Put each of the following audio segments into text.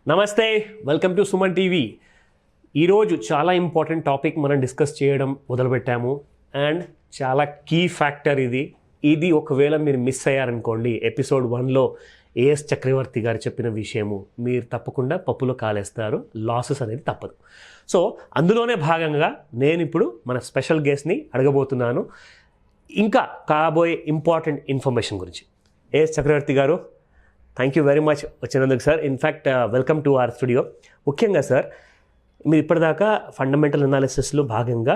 నమస్తే, welcome to Suman TV. ఈరోజు చాలా ఇంపార్టెంట్ టాపిక్ మనం డిస్కస్ చేయడం మొదలుపెట్టాము. అండ్ చాలా కీ ఫ్యాక్టర్ ఇది ఒకవేళ మీరు మిస్ అయ్యారనుకోండి, ఎపిసోడ్ 1లో ఏఎస్ చక్రవర్తి గారు చెప్పిన విషయము మీరు తప్పకుండా పప్పులో కాలేస్తారు, లాసెస్ అనేది తప్పదు. సో అందులోనే భాగంగా నేను ఇప్పుడు మన స్పెషల్ గెస్ట్ని అడగబోతున్నాను ఇంకా కాబోయే ఇంపార్టెంట్ ఇన్ఫర్మేషన్ గురించి. ఏఎస్ చక్రవర్తి గారు, థ్యాంక్ యూ వెరీ మచ్ వచ్చినందుకు sir. In fact welcome to our studio. ముఖ్యంగా సార్, మీరు ఇప్పటిదాకా ఫండమెంటల్ అనాలిసిస్లో భాగంగా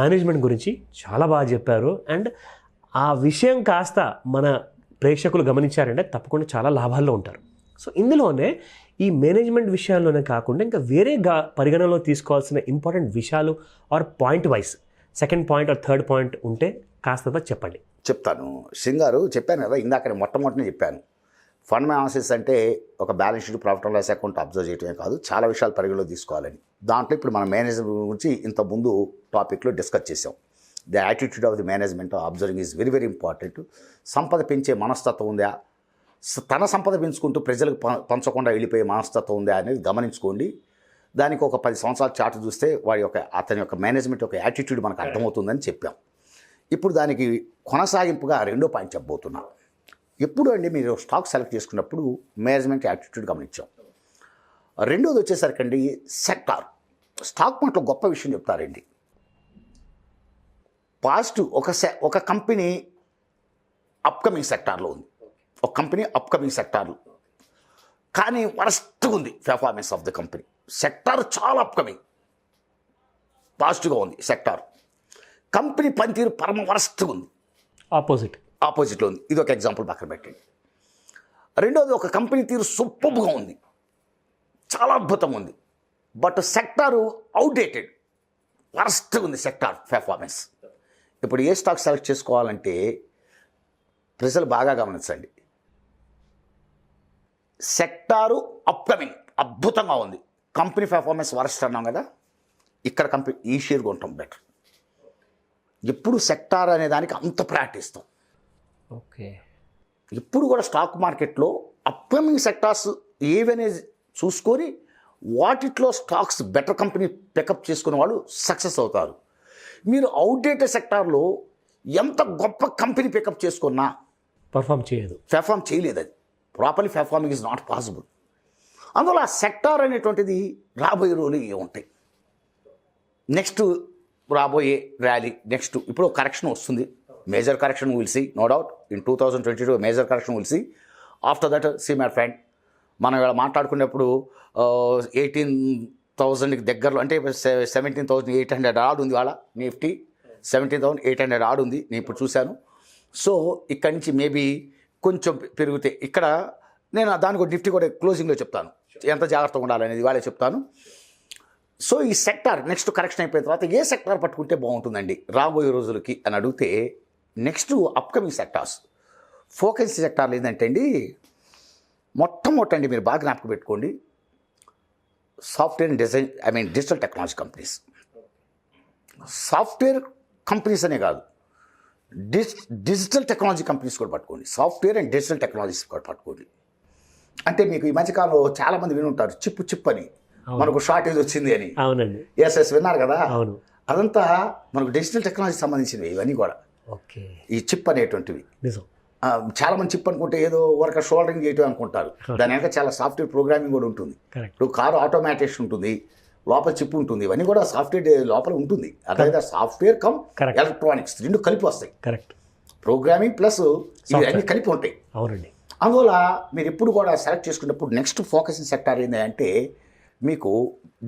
మేనేజ్మెంట్ గురించి చాలా బాగా చెప్పారు. అండ్ ఆ విషయం కాస్త మన ప్రేక్షకులు గమనించారంటే తప్పకుండా చాలా లాభాల్లో ఉంటారు. సో ఇందులోనే ఈ మేనేజ్మెంట్ విషయాల్లోనే కాకుండా ఇంకా వేరే పరిగణనలో తీసుకోవాల్సిన ఇంపార్టెంట్ విషయాలు or point wise second point or third point ఉంటే కాస్త చెప్పండి. చెప్తాను. సింగారు చెప్పాను కదా, ఇందాక మొట్టమొదటినే చెప్పాను. ఫండ్ అనాలిసిస్ అంటే ఒక balance sheet, profit and loss account observe చేయడమే కాదు, చాలా విషయాలు పరిగణలో తీసుకోవాలని. దాంట్లో ఇప్పుడు మన మేనేజ్మెంట్ గురించి ఇంతకుముందు టాపిక్లో డిస్కస్ చేసాం. The attitude of the management observing is very very important. సంపద పెంచే మనస్తత్వం ఉందా, తన సంపద పెంచుకుంటూ ప్రజలకు పంచకుండా వెళ్ళిపోయే మనస్తత్వం ఉందా అనేది గమనించుకోండి. దానికి ఒక 10 సంవత్సరాల చాటు చూస్తే అతని యొక్క మేనేజ్మెంట్ యొక్క యాటిట్యూడ్ మనకు అర్థమవుతుందని చెప్పాం. ఇప్పుడు దానికి కొనసాగింపుగా రెండో పాయింట్ చెప్పబోతున్నా. ఎప్పుడు అండి మీరు స్టాక్ సెలెక్ట్ చేసుకున్నప్పుడు మేనేజ్మెంట్ యాటిట్యూడ్ గమనించాం. రెండోది వచ్చేసరికి అండి సెక్టార్. స్టాక్ మార్కెట్లో గొప్ప విషయం చెప్తారండి. పాజిటివ్ ఒక కంపెనీ అప్కమింగ్ సెక్టార్లో ఉంది, ఒక కంపెనీ అప్కమింగ్ సెక్టార్లో, కానీ వరస్ట్గా ఉంది performance of the company. Sector చాలా అప్కమింగ్ పాజిటివ్గా ఉంది సెక్టార్, కంపెనీ పనితీరు పరమ వరస్ట్గా ఉంది, ఆపోజిట్లో ఉంది. ఇది ఒక ఎగ్జాంపుల్ పక్కన పెట్టండి. రెండోది, ఒక కంపెనీ తీరు సూపర్గా ఉంది, చాలా అద్భుతంగా ఉంది, బట్ సెక్టారు అవుట్డేటెడ్, వరస్ట్గా ఉంది సెక్టార్ పెర్ఫార్మెన్స్. ఇప్పుడు ఏ స్టాక్ సెలెక్ట్ చేసుకోవాలంటే ప్రజలు బాగా గమనించండి. సెక్టారు అప్కమింగ్ అద్భుతంగా ఉంది, కంపెనీ పెర్ఫార్మెన్స్ వరస్ట్ అన్నాం కదా, ఇక్కడ కంపెనీ ఈ షేర్ కొంటాం బెటర్. ఎప్పుడు సెక్టార్ అనే దానికి అంత ప్రాక్టీస్తాం. ఓకే, ఇప్పుడు కూడా స్టాక్ మార్కెట్లో అప్కమింగ్ సెక్టార్స్ ఏవనే చూసుకొని వాటిలో స్టాక్స్ బెటర్ కంపెనీ పికప్ చేసుకునే వాళ్ళు సక్సెస్ అవుతారు. మీరు అవుట్డేటెడ్ సెక్టార్లో ఎంత గొప్ప కంపెనీ పికప్ చేసుకున్నా పెర్ఫామ్ చేయలేదు. అది properly performing is not possible. అందువల్ల ఆ సెక్టార్ అనేటువంటిది రాబోయే రోజులు ఏముంటాయి, నెక్స్ట్ రాబోయే ర్యాలీ, నెక్స్ట్ ఇప్పుడు కరెక్షన్ వస్తుంది, major correction will see, no doubt. In 2022 major correction will see. After that see my friend, మనం ఇలా మాట్లాడుకునేప్పుడు 18,000కి దగ్గరలో అంటే 17,800 ఆడ్ ఉంది వాళ్ళ నిఫ్టీ, 17,800 ఆడ్ ఉంది, నేను ఇప్పుడు చూశాను. సో ఇక్కడి నుంచి మేబీ కొంచెం పెరిగితే ఇక్కడ నేను దానికి నిఫ్టీ కూడా క్లోజింగ్లో చెప్తాను ఎంత జాగ్రత్తగా ఉండాలనేది వాళ్ళే చెప్తాను. సో ఈ సెక్టార్ నెక్స్ట్ కరెక్షన్ అయిపోయిన తర్వాత ఏ సెక్టార్ పట్టుకుంటే బాగుంటుందండి రాబోయే రోజులకి అని అడిగితే, నెక్స్ట్ అప్కమింగ్ సెక్టార్స్ ఫోకస్ సెక్టార్లు ఏంటంటే అండి, మొట్టమొదటి మీరు బాగా జ్ఞాపకం పెట్టుకోండి, software and digital technology companies. Software companies అనే కాదు, డిజిటల్ టెక్నాలజీ కంపెనీస్ కూడా పట్టుకోండి, సాఫ్ట్వేర్ అండ్ డిజిటల్ టెక్నాలజీస్ కూడా పట్టుకోండి. అంటే మీకు ఈ మధ్యకాలంలో చాలామంది విని ఉంటారు చిప్ అని, మనకు షార్టేజ్ వచ్చింది అని. అవునండి, ఎస్ విన్నారు కదా. అవును, అదంతా మనకు డిజిటల్ టెక్నాలజీ సంబంధించినవి ఇవన్నీ కూడా. ఓకే, ఈ చిప్ అనేటువంటివి నిజం. చాలా మంది చిప్ అనుకుంటే ఏదో వర్క్ షోల్డరింగ్ చేయటం అనుకుంటారు, దాని వెనక చాలా సాఫ్ట్వేర్ ప్రోగ్రామింగ్ కూడా ఉంటుంది. ఇప్పుడు కారు ఆటోమేటేషన్ ఉంటుంది, లోపల చిప్ ఉంటుంది, ఇవన్నీ కూడా సాఫ్ట్వేర్ లోపల ఉంటుంది. అదే సాఫ్ట్వేర్ కమ్ ఎలక్ట్రానిక్స్ రెండు కలిపి వస్తాయి. కరెక్ట్, ప్రోగ్రామింగ్ ప్లస్ ఇవి అన్ని కలిపి ఉంటాయి. అవునండి. అందువల్ల మీరు ఎప్పుడు కూడా సెలెక్ట్ చేసుకున్నప్పుడు నెక్స్ట్ ఫోకసింగ్ సెక్టార్ ఏంటంటే మీకు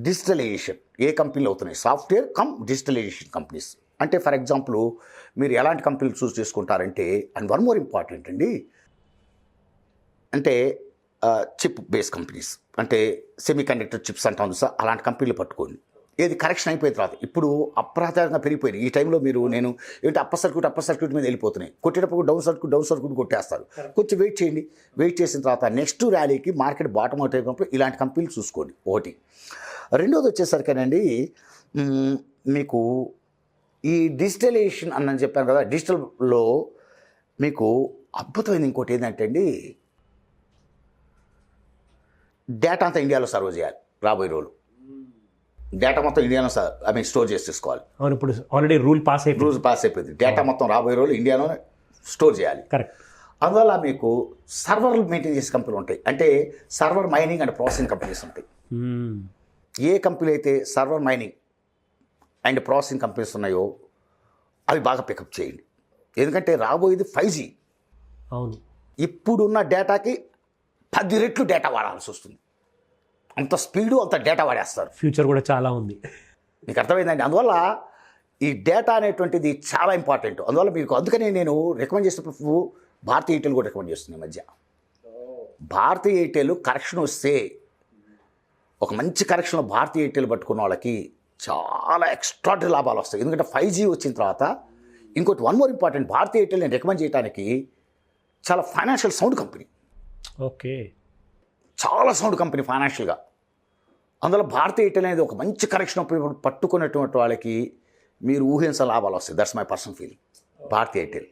డిజిటలైజేషన్ ఏ కంపెనీలు అవుతున్నాయి, సాఫ్ట్వేర్ కమ్ డిజిటలైజేషన్ కంపెనీస్. అంటే ఫర్ ఎగ్జాంపుల్ మీరు ఎలాంటి కంపెనీలు చూస్ చేసుకుంటారంటే, అండ్ వన్ మోర్ ఇంపార్టెంట్ అండి, అంటే చిప్ బేస్ కంపెనీస్, అంటే సెమీ కండక్టర్ చిప్స్ అంటాం సార్, అలాంటి కంపెనీలు పట్టుకోండి. ఏది కరెక్షన్ అయిపోయిన తర్వాత, ఇప్పుడు అప్రచారంగా పెరిగిపోయింది ఈ టైంలో మీరు నేను ఏంటి అప్పర్ సర్క్యూట్ మీద వెళ్ళిపోతున్నాయి, కొట్టేటప్పుడు డౌన్ సర్క్యూట్ కొట్టేస్తారు. కొంచెం వెయిట్ చేసిన తర్వాత నెక్స్ట్ ర్యాలీకి మార్కెట్ బాటమ్ అవుట్ అయినప్పుడు ఇలాంటి కంపెనీలు చూసుకోండి ఒకటి. రెండోది వచ్చేసరికేనండి, మీకు ఈ డిజిటలైజేషన్ అన్నని చెప్పాను కదా, డిజిటల్లో మీకు అద్భుతమైనది ఇంకోటి ఏంటంటే అండి, డేటా అంతా ఇండియాలో సర్వ్ చేయాలి రాబోయే రోజులు. డేటా మొత్తం ఇండియాలో స్టోర్ చేసి తీసుకోవాలి. అవును, ఇప్పుడు ఆల్రెడీ రూల్ పాస్ అయిపోయింది. డేటా మొత్తం రాబోయే రోజులు ఇండియాలో స్టోర్ చేయాలి. కరెక్ట్. అందువల్ల మీకు సర్వర్లు మెయింటైన్ చేసే కంపెనీలు ఉంటాయి, అంటే server mining and processing companies ఉంటాయి. ఏ కంపెనీలు అయితే server mining and processing companies ఉన్నాయో అవి బాగా పికప్ చేయండి. ఎందుకంటే రాబోయేది 5G. అవును, ఇప్పుడున్న డేటాకి 10 రెట్లు డేటా వాడాల్సి వస్తుంది. అంత స్పీడు అంత డేటా వాడేస్తారు. ఫ్యూచర్ కూడా చాలా ఉంది. మీకు అర్థమైందండి. అందువల్ల ఈ డేటా అనేటువంటిది చాలా ఇంపార్టెంట్. అందువల్ల మీకు అందుకని నేను రికమెండ్ చేసినప్పుడు భారతీయ ఎయిర్టెల్ కూడా రికమెండ్ చేస్తున్నాను. ఈ మధ్య భారతీయ ఎయిర్టెల్ కరెక్షన్ వస్తే, ఒక మంచి కరెక్షన్లో భారతీయ ఎయిర్టెల్ పట్టుకున్న వాళ్ళకి చాలా ఎక్స్ట్రాడరీ లాభాలు వస్తాయి. ఎందుకంటే 5G వచ్చిన తర్వాత ఇంకోటి వన్ మోర్ ఇంపార్టెంట్, భారతీయ ఎయిర్టెల్ నేను రికమెండ్ చేయడానికి చాలా ఫైనాన్షియల్ సౌండ్ కంపెనీ. ఓకే, చాలా సౌండ్ కంపెనీ ఫైనాన్షియల్గా. అందులో భారతీయ ఎయిర్టెల్ అనేది ఒక మంచి కరెక్షన్ పట్టుకున్నటువంటి వాళ్ళకి మీరు ఊహించ లాభాలు వస్తాయి. That's my personal feeling. Bharatiya Airtel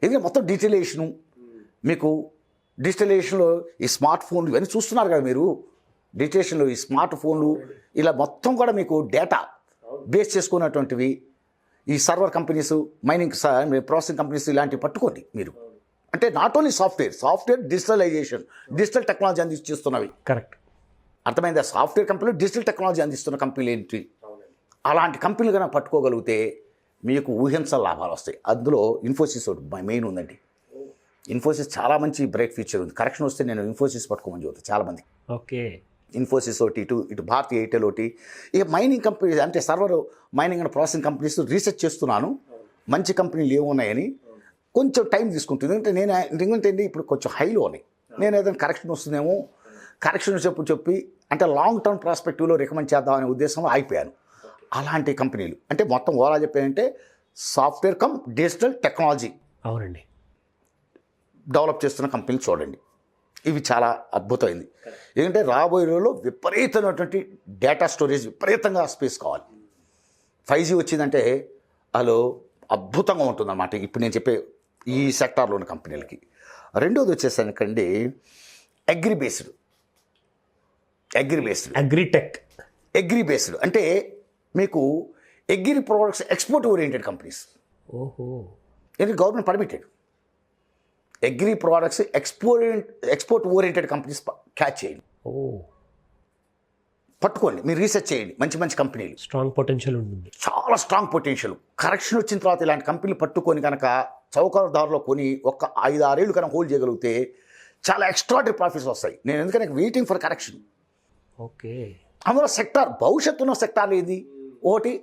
ఎందుకంటే మొత్తం డిజిటలైజేషను, మీకు డిజిటలైజేషన్లో ఈ స్మార్ట్ ఫోన్లు ఇవన్నీ చూస్తున్నారు కదా మీరు. డిజిటలైజేషన్లో ఈ స్మార్ట్ ఫోన్లు ఇలా మొత్తం కూడా మీకు డేటా బేస్ చేసుకున్నటువంటివి ఈ server companies, mining processing companies ఇలాంటివి పట్టుకోండి మీరు. అంటే not only software digitalization, digital technology అందిస్తున్నవి. కరెక్ట్, అర్థమైందా? సాఫ్ట్వేర్ కంపెనీలు డిజిటల్ టెక్నాలజీ అందిస్తున్న కంపెనీలు ఏంటి, అలాంటి కంపెనీలు కనుక పట్టుకోగలిగితే మీకు ఊహించని లాభాలు వస్తాయి. అందులో ఇన్ఫోసిస్ మెయిన్ ఉందండి. ఇన్ఫోసిస్ చాలా మంచి బ్రేక్ ఫీచర్ ఉంది. కరెక్షన్ వస్తే నేను ఇన్ఫోసిస్ పట్టుకోమని చెబుతాను చాలామంది. ఓకే, ఇన్ఫోసిస్ ఒకటి, ఇటు భారతీయ ఎయిర్టెల్ ఒకటి. ఇక మైనింగ్ కంపెనీస్ అంటే server mining and processing companies research చేస్తున్నాను, మంచి కంపెనీలు ఏమున్నాయని. కొంచెం టైం తీసుకుంటుంది. ఎందుకంటే ఇప్పుడు కొంచెం హైలో ఉన్నాయి. నేను ఏదైనా కరెక్షన్ వస్తుందేమో, కరెక్షన్ చెప్పి అంటే లాంగ్ టర్మ్ ప్రాస్పెక్టివ్లో రికమెండ్ చేద్దామనే ఉద్దేశంలో అయిపోయాను. అలాంటి కంపెనీలు అంటే మొత్తం ఓలా చెప్పాయంటే సాఫ్ట్వేర్ కమ్ డిజిటల్ టెక్నాలజీ అవునండి డెవలప్ చేస్తున్న కంపెనీలు చూడండి. ఇవి చాలా అద్భుతమైంది. ఎందుకంటే రాబోయే రోజుల్లో విపరీతమైనటువంటి డేటా స్టోరేజ్, విపరీతంగా స్పేస్ కావాలి. 5G వచ్చిందంటే అలో అద్భుతంగా ఉంటుందన్నమాట ఇప్పుడు నేను చెప్పే ఈ సెక్టార్లో ఉన్న కంపెనీలకి. రెండోది వచ్చేసరికండి అగ్రి బేస్డ్ అంటే మీకు agri products export oriented companies. ఓహో, ఎందుకంటే government permitted. Agri products export oriented companies catch చేయండి, పట్టుకోండి, మీరు రీసెర్చ్ చేయండి. మంచి కంపెనీలు స్ట్రాంగ్ పొటెన్షియల్ ఉంటుంది, చాలా స్ట్రాంగ్ పొటెన్షియల్. కరెక్షన్ వచ్చిన తర్వాత ఇలాంటి కంపెనీలు పట్టుకొని కనుక చౌకదారులో కొని ఒక 5-6 ఏళ్ళు కనుక హోల్డ్ చేయగలిగితే చాలా ఎక్స్ట్రాడరీ ప్రాఫిట్స్ వస్తాయి. నేను ఎందుకంటే వెయిటింగ్ ఫర్ కరెక్షన్. ఓకే, అందులో సెక్టార్ భవిష్యత్తున్న సెక్టార్ ఏది? ఒకటి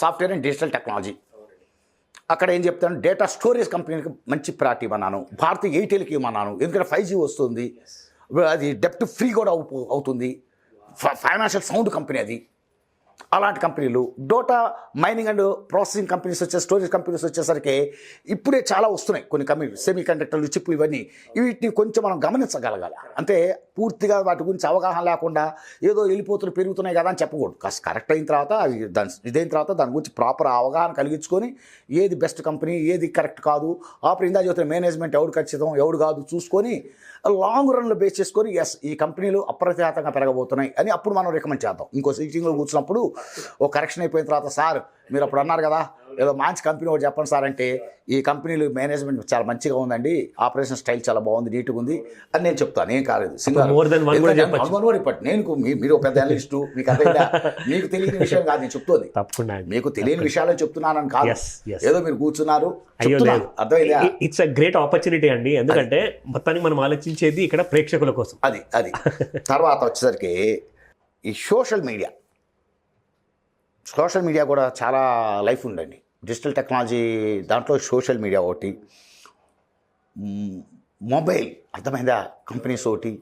సాఫ్ట్వేర్ అండ్ డిజిటల్ టెక్నాలజీ. అక్కడ ఏం చెప్తాను, డేటా స్టోరేజ్ కంపెనీకి మంచి ప్రయారిటీ ఇవ్వన్నాను, భారతీయ ఎయిర్టెల్కి ఇవ్వన్నాను. ఎందుకంటే 5G వస్తుంది, అది డెప్ట్ ఫ్రీ కూడా అవుతుంది. ఫైనాన్షియల్ సౌండ్ కంపెనీ అది. అలాంటి కంపెనీలు data mining and processing companies storage companies వచ్చేసరికి ఇప్పుడే చాలా వస్తున్నాయి కొన్ని కంపెనీలు. సెమీ కండక్టర్లు, చిప్, ఇవన్నీ వీటిని కొంచెం మనం గమనించగలగాలి. అంటే పూర్తిగా వాటి గురించి అవగాహన లేకుండా ఏదో వెళ్ళిపోతున్న పెరుగుతున్నాయి కదా అని చెప్పకూడదు. కాస్త కరెక్ట్ అయిన తర్వాత అవి ఇదైన తర్వాత దాని గురించి ప్రాపర్ అవగాహన కలిగించుకొని ఏది బెస్ట్ కంపెనీ, ఏది కరెక్ట్ కాదు, ఆపర్ ఇందా చదువుతున్న మేనేజ్మెంట్ ఎవడు ఖచ్చితం ఎవడు కాదు చూసుకొని లాంగ్ రన్లో బేస్ చేసుకొని ఎస్ ఈ కంపెనీలు అప్రతిహతంగా పెరగబోతున్నాయి అని అప్పుడు మనం రికమెండ్ చేద్దాం. ఇంకో సీటింగ్లో కూర్చున్నప్పుడు ఓ కరెక్షన్ అయిపోయిన తర్వాత, సార్ మీరు అప్పుడు అన్నారు కదా ఏదో మంచి కంపెనీ ఒకటి చెప్పండి సార్ అంటే, ఈ కంపెనీలు మేనేజ్మెంట్ చాలా మంచిగా ఉందండి, ఆపరేషన్ స్టైల్ చాలా బాగుంది, నీట్గా ఉంది అని నేను చెప్తాను. ఏం కాలేదు, నేను మీరు ఒక పెద్ద అనలిస్టు, మీకు అర్థమైందా? మీకు తెలియని విషయం కాదు నేను చెప్తుంది, మీకు తెలియని విషయాలని చెప్తున్నానని కాదు. ఏదో మీరు కూర్చున్నారు, అర్థమైందా? ఇట్స్ అ గ్రేట్ ఆపర్చునిటీ అండి. ఎందుకంటే మొత్తానికి మనం ఆలోచించేది ఇక్కడ ప్రేక్షకుల కోసం. అది తర్వాత వచ్చేసరికి ఈ సోషల్ మీడియా కూడా చాలా లైఫ్ ఉందండి. డిజిటల్ టెక్నాలజీ దాంట్లో సోషల్ మీడియా ఒకటి, మొబైల్ అర్థమైందా కంపెనీస్ ఒకటి.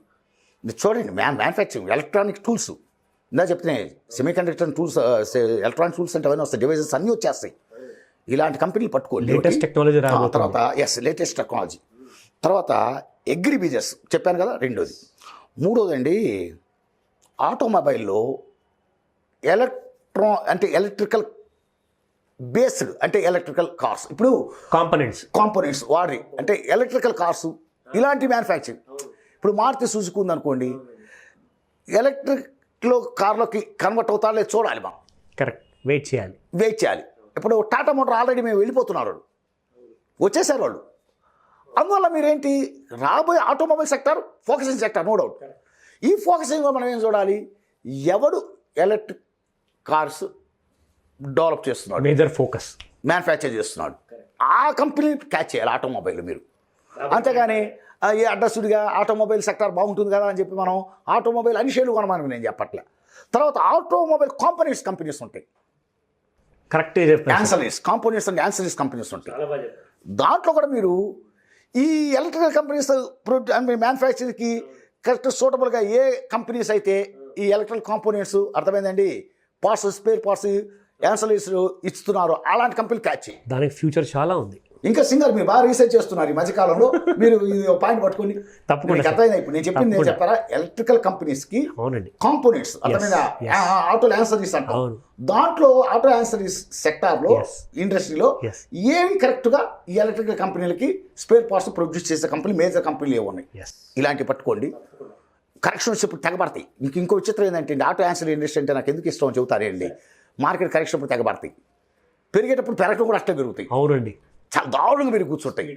చూడండి మ్యానుఫ్యాక్చరింగ్ ఎలక్ట్రానిక్ టూల్స్ ఇందా చెప్తున్నాయి, semi conductor tools, electronic tools అంటే అవన్నీ వస్తాయి, డివైజెస్ అన్నీ వచ్చేస్తాయి. ఇలాంటి కంపెనీలు పట్టుకోండి. లేటెస్ట్ టెక్నాలజీ తర్వాత లేటెస్ట్ టెక్నాలజీ. తర్వాత అగ్రి బిజినెస్ చెప్పాను కదా రెండోది. మూడోదండి ఆటోమొబైల్లో ఎలక్ట్రికల్ బేస్డ్ అంటే ఎలక్ట్రికల్ కార్స్. ఇప్పుడు కాంపోనెంట్స్ వాడి అంటే ఎలక్ట్రికల్ కార్స్ ఇలాంటి మ్యానుఫ్యాక్చరింగ్. ఇప్పుడు మారుతి సుజుకి ఉందనుకోండి, ఎలక్ట్రిక్లో కార్లోకి కన్వర్ట్ అవుతా లేదు చూడాలి మనం, కరెక్ట్, వెయిట్ చేయాలి. వెయిట్ చేయాలి. ఇప్పుడు టాటా మోటార్ ఆల్రెడీ మేము వెళ్ళిపోతున్నారు, వాళ్ళు వచ్చేసారు వాళ్ళు. అందువల్ల మీరేంటి రాబోయే automobile sector focusing sector, no doubt. ఈ ఫోకసింగ్లో మనం ఏం చూడాలి, ఎవడు ఎలక్ట్రిక్ కార్స్ డెవలప్ చేస్తున్నాడు, మేజర్ ఫోకస్ మ్యానుఫ్యాక్చర్ చేస్తున్నాడు, ఆ కంపెనీ క్యాచ్ చేయాలి ఆటోమొబైల్ మీరు. అంతేగాని ఏ అడ్డసుడిగా ఆటోమొబైల్ సెక్టర్ బాగుంటుంది కదా అని చెప్పి మనం ఆటోమొబైల్ అన్ని షేర్లు కొనమని నేను చెప్పట్లే. తర్వాత ఆటోమొబైల్ కంపెనీస్ ఉంటాయి, కరెక్టే చెప్పారు. యాన్సరీస్ కాంపోనెంట్స్ అండ్ యాన్సరీస్ కంపెనీస్ ఉంటాయి. దాంట్లో కూడా మీరు ఈ ఎలక్ట్రికల్ కంపెనీస్ మ్యానుఫ్యాక్చరింగ్కి కరెక్ట్ సూటబుల్గా ఏ కంపెనీస్ అయితే ఈ ఎలక్ట్రికల్ కాంపోనెంట్స్ అర్థమైందండి, పార్ట్స్, స్పేర్ పార్ట్స్, యాన్సరీస్ ఇస్తున్నారు, అలాంటి కంపెనీలు క్యాచ్ చేయి. దానికి ఫ్యూచర్ చాలా ఉంది. ఇంకా సింగర్ మీరు బాగా రీసెర్చ్ చేస్తున్నారు ఈ మధ్యకాలంలో, మీరు ఇది పాయింట్ పట్టుకొని తప్పకుండా అర్థమైంది. ఇప్పుడు నేను చెప్పింది నేను చెప్పారా, ఎలక్ట్రికల్ కంపెనీస్కి అవునండి కాంపోనెంట్స్ అర్థమైందా, ఆటో యాన్సరీస్ అంటాం. దాంట్లో ఆటో యాన్సరీస్ సెక్టార్లో ఇండస్ట్రీలో ఏవి కరెక్ట్గా ఈ ఎలక్ట్రికల్ కంపెనీలకి స్పేర్ పార్ట్స్ ప్రొడ్యూస్ చేసే కంపెనీ మేజర్ కంపెనీలు ఏమి ఉన్నాయి, ఇలాంటివి పట్టుకోండి. కరెక్షన్స్ ఇప్పుడు తెగబడతాయి. ఇంకో విచిత్రం ఏంటంటే ఆటో యాన్సరీ ఇండస్ట్రీ అంటే నాకు ఎందుకు ఇష్టం అని చెబుతారండి, మార్కెట్ కరెక్షన్ ఇప్పుడు తెగబడతాయి, పెరిగేటప్పుడు పెరగడం కూడా అట్లే పెరుగుతాయి. అవునండి, చాలా దారుణంగా మీరు కూర్చుంటాయి,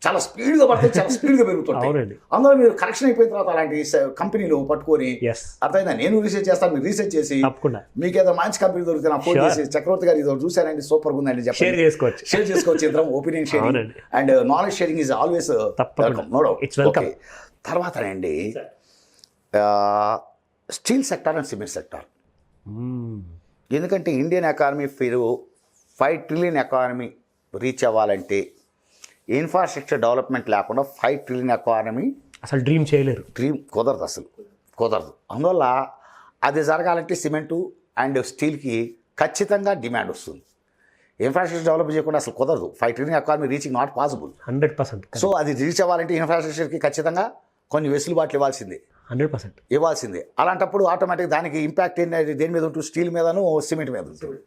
చాలా స్పీడ్గా పడతాయి, చాలా స్పీడ్గా పెరుగుతుంటాయి. అవునండి, అందులో మీరు కరెక్షన్ అయిపోయిన తర్వాత అలాంటి కంపెనీలు పట్టుకొని ఎస్ అర్థమైందా, నేను రీసెర్చ్ చేస్తాను, మీరు రీసెర్చ్ చేసి తప్పకుండా మీకు ఏదో మంచి కంపెనీ దొరికితే నాకు ఫోన్ చేసి చక్రవర్తి గారు ఇది చూసానండి సూపర్గా ఉందండి షేర్ చేసుకోవచ్చు. షేర్ చేసుకోవచ్చు, ఇద్దరం opinion sharing and knowledge sharing is always welcome, no doubt. It's welcome. తర్వాత అండి steel sector and cement sector, ఎందుకంటే ఇండియన్ ఎకానమీ మీరు 5 ట్రిలియన్ ఎకానమీ రీచ్ అవ్వాలంటే ఇన్ఫ్రాస్ట్రక్చర్ డెవలప్మెంట్ లేకుండా 5 ట్రిలియన్ ఎకానమీ అసలు డ్రీమ్ చేయలేరు, డ్రీమ్ కుదరదు, అసలు కుదరదు. అందువల్ల అది జరగాలంటే సిమెంటు అండ్ స్టీల్కి ఖచ్చితంగా డిమాండ్ వస్తుంది. ఇన్ఫ్రాస్ట్రక్చర్ డెవలప్ చేయకుండా అసలు కుదరదు. 5 trillion economy reaching not possible, 100%. So అది రీచ్ అవ్వాలంటే ఇన్ఫ్రాస్ట్రక్చర్కి ఖచ్చితంగా కొన్ని వెసులుబాట్లు ఇవ్వాల్సిందే, 100% ఇవ్వాల్సిందే. అలాంటప్పుడు ఆటోమేటిక్ దానికి ఇంపాక్ట్ ఏంటి దేని మీద ఉంటుంది, స్టీల్ మీదను సిమెంట్ మీద ఉంటుంది.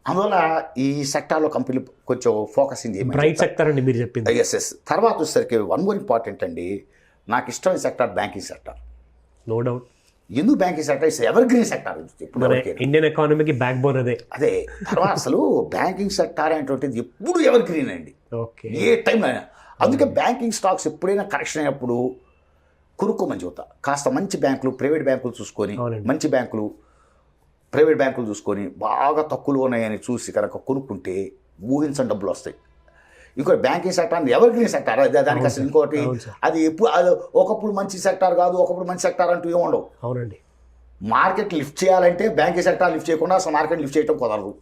అందువల్ల ఈ సెక్టార్లో కంపెనీలు కొంచెం ఫోకసింగ్ చేయమని బ్రైట్ సెక్టర్ అండి మీరు చెప్పింది. ఎస్. తర్వాత వచ్చేసరికి వన్ మోర్ ఇంపార్టెంట్ అండి, నాకు ఇష్టమైన sector banking sector. No doubt. ఎందుకు banking sector is evergreen sector, మన ఇండియన్ ఎకానమీకి బ్యాక్ బోన్ అదే. తర్వాత అసలు బ్యాంకింగ్ సెక్టార్ అనేటువంటిది ఎప్పుడు ఎవర్ గ్రీన్ అండి, ఓకే, ఏ టైంలో అయినా. అందుకే బ్యాంకింగ్ స్టాక్స్ ఎప్పుడైనా కరెక్షన్ అయినప్పుడు కొనుక్కోమని చెబుతా. కాస్త మంచి బ్యాంకులు, ప్రైవేట్ బ్యాంకులు చూసుకొని, మంచి బ్యాంకులు, ప్రైవేట్ బ్యాంకులు చూసుకొని బాగా తక్కువలో ఉన్నాయని చూసి కనుక కొనుక్కుంటే ఊహించని డబ్బులు వస్తాయి. ఇంకోటి బ్యాంకింగ్ సెక్టార్ అంటే ఎవర్ గ్రీన్ సెక్టార్, దానికి అసలు ఇంకోటి అది ఎప్పుడు అది ఒకప్పుడు మంచి సెక్టార్ కాదు, ఒకప్పుడు మంచి సెక్టార్ అంటూ ఏముండవు. అవునండి, మార్కెట్ లిఫ్ట్ చేయాలంటే బ్యాంకింగ్ సెక్టార్ లిఫ్ట్ చేయకుండా అసలు మార్కెట్ లిఫ్ట్ చేయడం కుదరదు.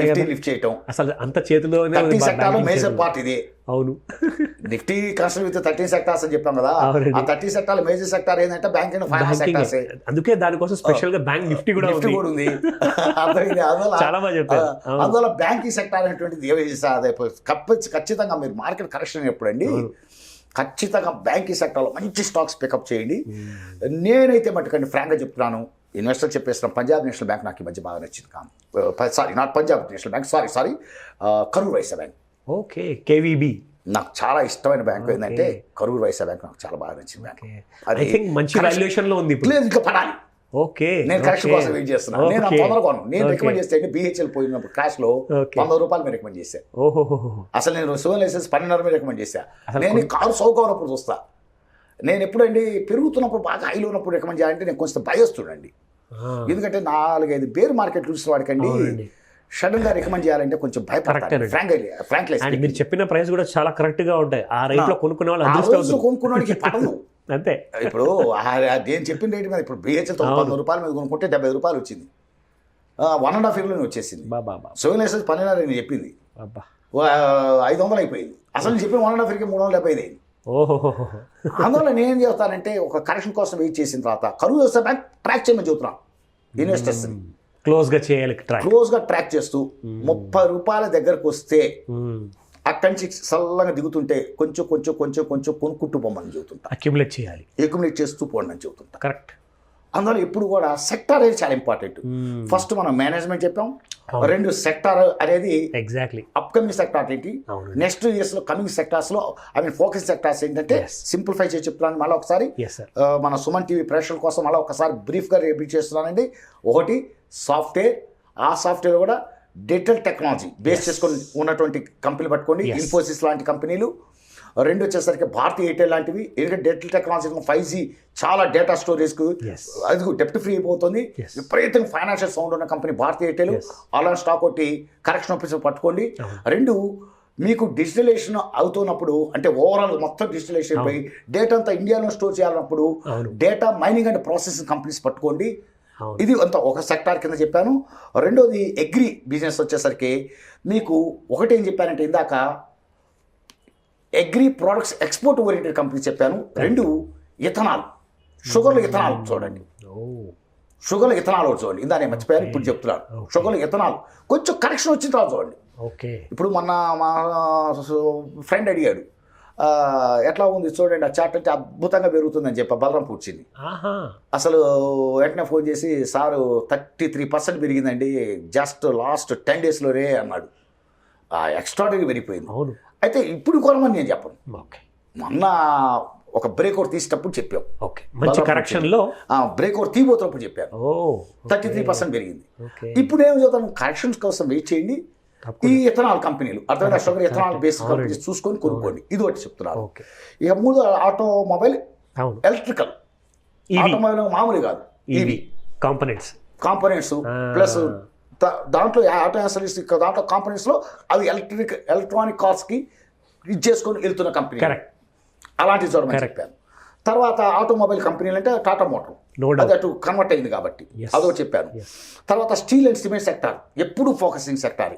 నిఫ్టీ లిఫ్ట్ చేయటం అసలు అంత చేతిలోనే 30 సెక్టార్లో మేజర్ పార్ట్ ఇదే. అవును, నిఫ్టీ కన్స్ట్రక్ట్ విత్ 13 సెక్టార్స్ అని చెప్పాం కదా, ఆ 30 సెక్టార్లో మేజర్ సెక్టార్ ఏంటంటే బ్యాంకింగ్ అండ్ ఫైనాన్స్ సెక్టార్స్. అందుకే దానికోసం స్పెషల్ గా బ్యాంక్ నిఫ్టీ కూడా ఉంది. చాలా బాగా చెప్పారు. అందువల్ల బ్యాంకింగ్ సెక్టార్ అనేటువంటిది ఖచ్చితంగా మీరు మార్కెట్ కరెక్షన్ ఎప్పుడండి ఖచ్చితంగా బ్యాంకింగ్ సెక్టార్లో మంచి స్టాక్స్ పికప్ చేయండి. నేనైతే మట్టుకండి ఫ్రాంక్గా చెప్తున్నాను, ఇన్వెస్టర్ చెప్పేసిన పంజాబ్ నేషనల్ బ్యాంక్ నాకు ఈ మధ్య బాగా నచ్చింది. Not Punjab national bank, sorry Karur Vysya bank. Okay, KVB నాకు చాలా ఇష్టమైన బ్యాంక్ ఏంటంటే కరూర్ వైశ్య బ్యాంక్, నాకు చాలా బాగా నచ్చింది బ్యాంక్. అది మంచి వాల్యుయేషన్ లో ఉంది. లేదు ఇంకా పడాలి. ఓకే, నేను కరెక్షన్ కోసం వెయిట్ చేస్తున్నాను. నేను తొందరగా నేను రికమెండ్ చేస్తే BHL పోయినప్పుడు క్రాష్ లో 100 రూపాయలు మీరు రికమెండ్ చేశాను. అసలు నేను సివిల్ లైసెన్స్ 12.5 మీద రికమెండ్ చేశాను. నేను కారు సౌకర్యం ఉన్నప్పుడు చూస్తా. నేను ఎప్పుడండి పెరుగుతున్నప్పుడు బాగా హైలో ఉన్నప్పుడు రికమెండ్ చేయాలంటే నేను కొంచెం భయస్తుండండి. ఎందుకంటే 4-5 బేర్ మార్కెట్ చూసిన వాడికండి సడన్ గా రికమెండ్ చేయాలంటే కొంచెం భయపడతాను. ఫ్రాంక్లీ మీరు చెప్పిన ప్రైస్ కూడా చాలా కరెక్ట్ గా ఉంటాయి. ఆ రేట్ లో కొనుక్కునే వాళ్ళు కొనుక్కున్నవాడికి పడదు. అంతే. ఇప్పుడు నేను చెప్పిన రేట్ మీద ఇప్పుడు BHL 100 రూపాయల మీద కొనుక్కుంటే 75 రూపాయలు వచ్చింది. 1.5 year లోనే వచ్చేసింది. సివిల్ లైసెన్స్ 12.5 నేను చెప్పింది 500 అయిపోయింది. అసలు నేను చెప్పిన 1.5 yearకి 375 అయింది. అందువల్ల నేనేం చేస్తానంటే ఒక కరెక్షన్ కోసం వెయిట్ చేసిన తర్వాత కరూర్ వైశ్య బ్యాంక్ ట్రాక్ చేయమని చెబుతున్నాను ఇన్వెస్టర్స్. క్లోజ్గా ట్రాక్ చేస్తూ 30 రూపాయల దగ్గరకు వస్తే అక్కడి నుంచి సల్లంగా దిగుతుంటే కొంచెం కొంచెం కొంచెం కొంచెం కొనుక్కుంటూ పోమని చెబుతుంటా. అక్యుములేట్ చేస్తూ పోండి అని చెబుతుంటా. కరెక్ట్. అందువల్ల ఇప్పుడు కూడా సెక్టార్ అనేది చాలా ఇంపార్టెంట్. ఫస్ట్ మనం మేనేజ్మెంట్ చెప్పాం, రెండు సెక్టార్ అనేది ఎగ్జాక్ట్లీ. అప్కమింగ్ సెక్టార్ ఏంటి, నెక్స్ట్ ఇయర్స్లో కమింగ్ సెక్టార్స్లో ఫోకస్ సెక్టార్స్ ఏంటంటే సింప్లిఫై చేసి చెప్తున్నాను మళ్ళీ ఒకసారి. మన సుమన్ టీవీ ప్రేక్షకుల కోసం మళ్ళీ ఒకసారి బ్రీఫ్గా రిపీట్ చేస్తున్నానండి. ఒకటి సాఫ్ట్వేర్, ఆ సాఫ్ట్వేర్ కూడా డిజిటల్ టెక్నాలజీ బేస్ చేసుకొని ఉన్నటువంటి కంపెనీలు పట్టుకోండి, ఇన్ఫోసిస్ లాంటి కంపెనీలు. రెండు వచ్చేసరికి భారతీ ఎయిర్టెల్ లాంటివి, ఎందుకంటే డిజిటల్ టెక్నాలజీ 5G చాలా డేటా స్టోరేజ్కు అది డెప్ట్ ఫ్రీ అయిపోతుంది. విపరీతంగా ఫైనాన్షియల్ సౌండ్ ఉన్న కంపెనీ భారతీ ఎయిర్టెల్, అలాంటి స్టాక్ ఒకటి కరెక్షన్ ఆఫీసర్ పట్టుకోండి. రెండు, మీకు డిజిటలైజేషన్ అవుతున్నప్పుడు అంటే ఓవరాల్ మొత్తం డిజిటలైజేషన్ అయిపోయి డేటా అంతా ఇండియాలో స్టోర్ చేయాలన్నప్పుడు data mining and processing companies పట్టుకోండి. ఇది అంత ఒక సెక్టార్ కింద చెప్పాను. రెండోది అగ్రి బిజినెస్ వచ్చేసరికి మీకు ఒకటి ఏం చెప్పానంటే ఇందాక agri products export oriented company చెప్పాను. రెండు, ఇథనాల్, షుగర్లో ఇథనాల్ చూడండి, షుగర్లో ఇథనాల్ చూడండి. ఇందా నేను మర్చిపోయాను, ఇప్పుడు చెప్తున్నాను. షుగర్లో ఇథనాల్ కొంచెం కరెక్షన్ వచ్చిన తర్వాత చూడండి. ఇప్పుడు మొన్న మా ఫ్రెండ్ అడిగాడు ఎట్లా ఉంది చూడండి ఆ చార్ట్ అంటే అద్భుతంగా పెరుగుతుందని చెప్పి బలరాం కూర్చింది. అసలు వెంటనే ఫోన్ చేసి సారు 33% పెరిగిందండి జస్ట్ లాస్ట్ 10 daysలోనే అన్నాడు. ఎక్స్ట్రాడనరీ పెరిగిపోయింది. అయితే ఇప్పుడు కొనమని నేను చెప్పను, మొన్న ఒక బ్రేక్అవుట్ తీసేటప్పుడు చెప్పాం, బ్రేక్అవుట్ తీయబోతున్నప్పుడు చెప్పాను 33% పెరిగింది. ఇప్పుడు ఏం చదువుతాను, కరెక్షన్స్ కోసం వెయిట్ చేయండి. ఈ ఇథనాల్ కంపెనీలు అర్థమైనా షుగర్ ఇథనాల్ బేస్ కంపెనీస్ చూసుకొని కొనుక్కోండి. ఇది ఒకటి చెప్తున్నారు. ఇక మూడు, ఆటోమొబైల్ ఎలక్ట్రికల్, ఆటోమొబైల్ మామూలు కాదు, ఇవి కాంపోనెంట్స్ ప్లస్ దాంట్లో ఆటో యాక్సరీస్ దాంట్లో కాంపోనెంట్స్లో అవి ఎలక్ట్రానిక్ కార్స్కి ఇది చేసుకొని వెళ్తున్న కంపెనీ, అలాంటివి చూడమని చెప్పాను. తర్వాత ఆటోమొబైల్ కంపెనీలు అంటే టాటా మోటార్, అది అటు కన్వర్ట్ అయింది కాబట్టి అదొకటి చెప్పాను. తర్వాత స్టీల్ అండ్ సిమెంట్ సెక్టార్ ఎప్పుడు ఫోకసింగ్ సెక్టార్,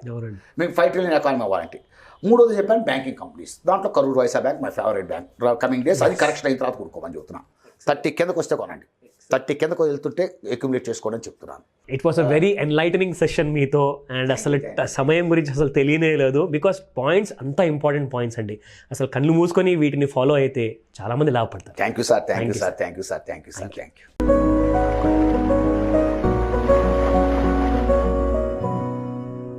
మీకు 5 trillion ఎకానమీ అవ్వాలంటే. మూడోది చెప్పాను బ్యాంకింగ్ కంపెనీస్, దాంట్లో Karur Vysya bank my favourite bank. Coming days అది కరెక్షన్ అయిన తర్వాత కొనుక్కోమని చెప్తున్నాను. 30 కిందకు వస్తే కొనండి, 30 కిందకు వెళ్తుంటే అక్యుములేట్ చేసుకోవడం చెప్తున్నాను. It was a very enlightening session మీతో. అండ్ అసలు సమయం గురించి అసలు తెలియనే లేదు, బికాస్ పాయింట్స్ అంతా ఇంపార్టెంట్ పాయింట్స్ అండి. అసలు కళ్ళు మూసుకొని వీటిని ఫాలో అయితే చాలా మంది లాభపడతారు. Thank you sir.